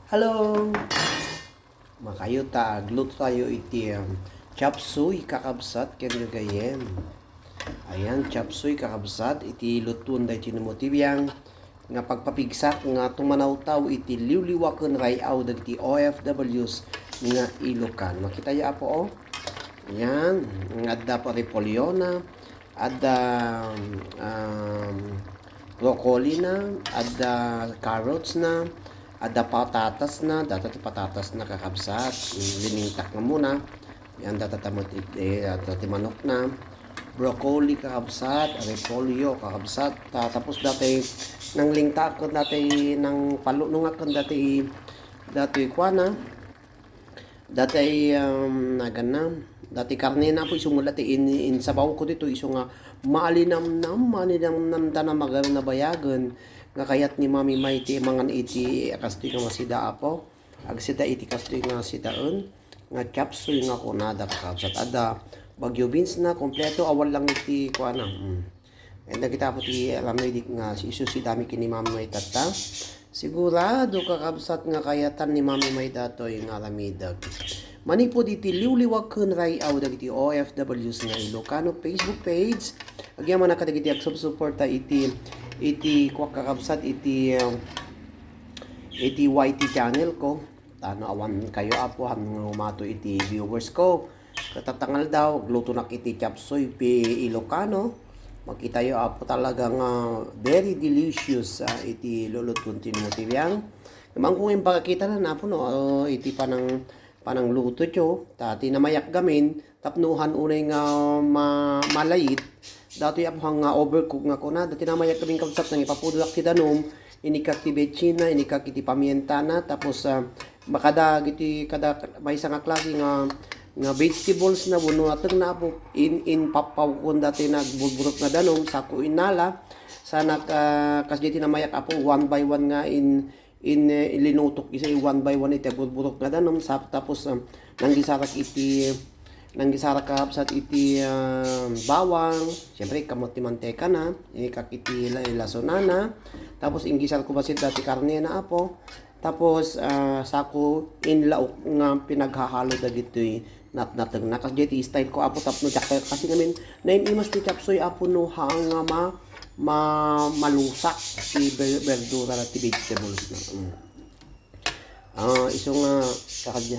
Hello! Makayuta, aglut tayo iti chop suey kakabsat ken gayem. Ayan, chop suey kakabsat iti lutun da iti motibyang nga pagpapigsak nga tumanaw-taw iti liwliwaken rayaw dagiti OFWs nga Ilocan. Makita ya po oh. Ayan, adda pa repolyo na, adda broccoli na, adda carrots na, adda patatas na, dati patatas na kakabsat, linintak na muna, yan dati manok na, broccoli kakabsat, repolyo kakabsat, tapos dati nang lingtak ko dati nang palunong ako dati kwa na, dati dati karne na po isong mulati in sabaw ko dito isong nga maalinam na magar na bayagan nga kayat ni Mami Maiti mangan iti kastoy nga masida apo agsida iti kastoy nga sidaon nga chapsuy nga kunada kakabsat ada bagyo beans na kompleto awal lang iti kuana and kita po ti alam na nga isu si dami kini Mami Maiti tata sigurado kakabsat nga kayatan ni Mami Maiti datoy nga lamidag manipod iti liwliwaken rayaw dagiti OFWs nga Ilocano Facebook page agyaman nakadagiti agsuporta iti kwak kakabsat iti YT channel ko tano awan kayo apo hanggang umato iti viewers ko katatangal daw gluto nak iti chapsoy pi Ilocano makita yo apo talagang very delicious iti luluton tin motivyang namang kung yung pagkakita na napo no iti panang luto tiyo tati na mayak gamin tapnuhan unay nga malayit dati apo hang overcook nga kuna dati na mayak gamin kabsat nang ipapudulak ti danom inikak ti betsina inikak iti pamienta na tapos makada giti kada may isang klase nga vegetables na buno ateng na apo in papaw kun dati nagbulburot na danom sako inala sana kasditi na mayak apo one by one nga in ilinutok isa one by one iti bulburok na danom tapos nanggisarak kapsat iti bawang siyempre kamot ti manteka na inikak iti lasonana tapos inggisar ko basit dati karne na apo tapos sako inlaok nga pinaghahalo dagitoy natnateng na kasditi style ko apo tapno jakay kasi namin naimimas ti chapsoy apo no hang malusak ti verdura at ti vegetables na. Isong kakadya.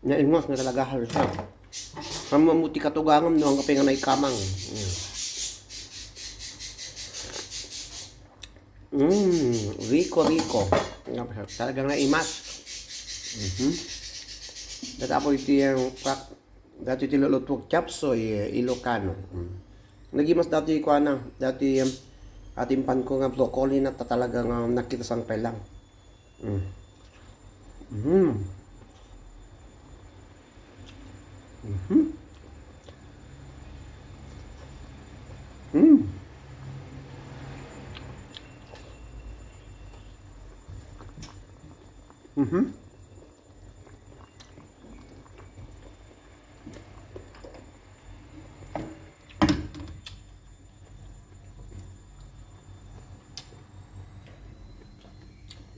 Naingos na talaga halos siya. Ang mamuti katugangam no ang kapingan ay kamang. Rico. Talagang naimas. Datapo iti yung dati iti lulutok chapsoy Ilocano. Nagimas dati ko dati atimpan ko nga broccoli na talagang nakita sang pelang.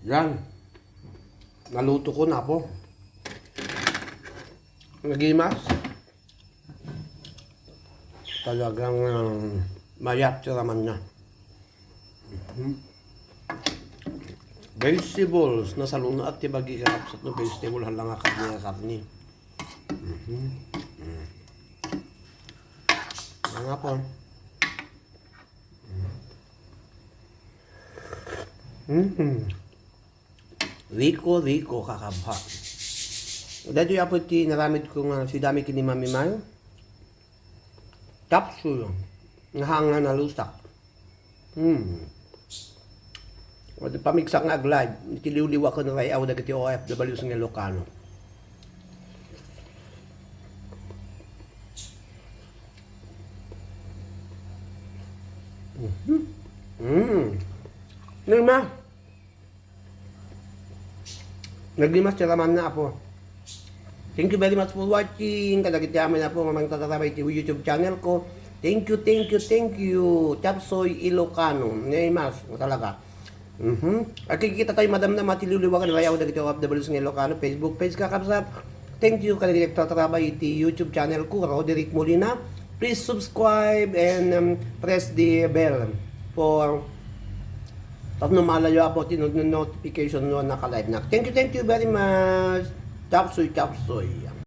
Yan. Naluto ko na po. Nagimas. Talagang mayat sa raman na. Vegetables na saluna at tibagi kakapsat no vegetable halang karni. Nga po. Rico kakabha. Dati apo ti naramid ko nga si dami kini Mami Mayo. Capsule. Nga hanga na lusak. Wala pamigsak nga aglad. Itiliw-liwa ko ng rayaw dagiti OFWs nga Ilocano. Nima. Naglimas tiraman na po. Thank you very much for watching. Kadagiti amin na po mamang tatarabay ti YouTube channel ko. Thank you, thank you, thank you. Chapsoy Ilocano. Neymas, talaga. At kikita tayo madam na matiliwliwagan bayaw na ito OFWs ng Ilocano, Facebook page kakabsat. Thank you kay Director Trabay iti YouTube channel ko, Roderick Molina. Please subscribe and press the bell for tapos malayo po notification no naka-live na. Thank you very much. Chapsoy, chapsoy.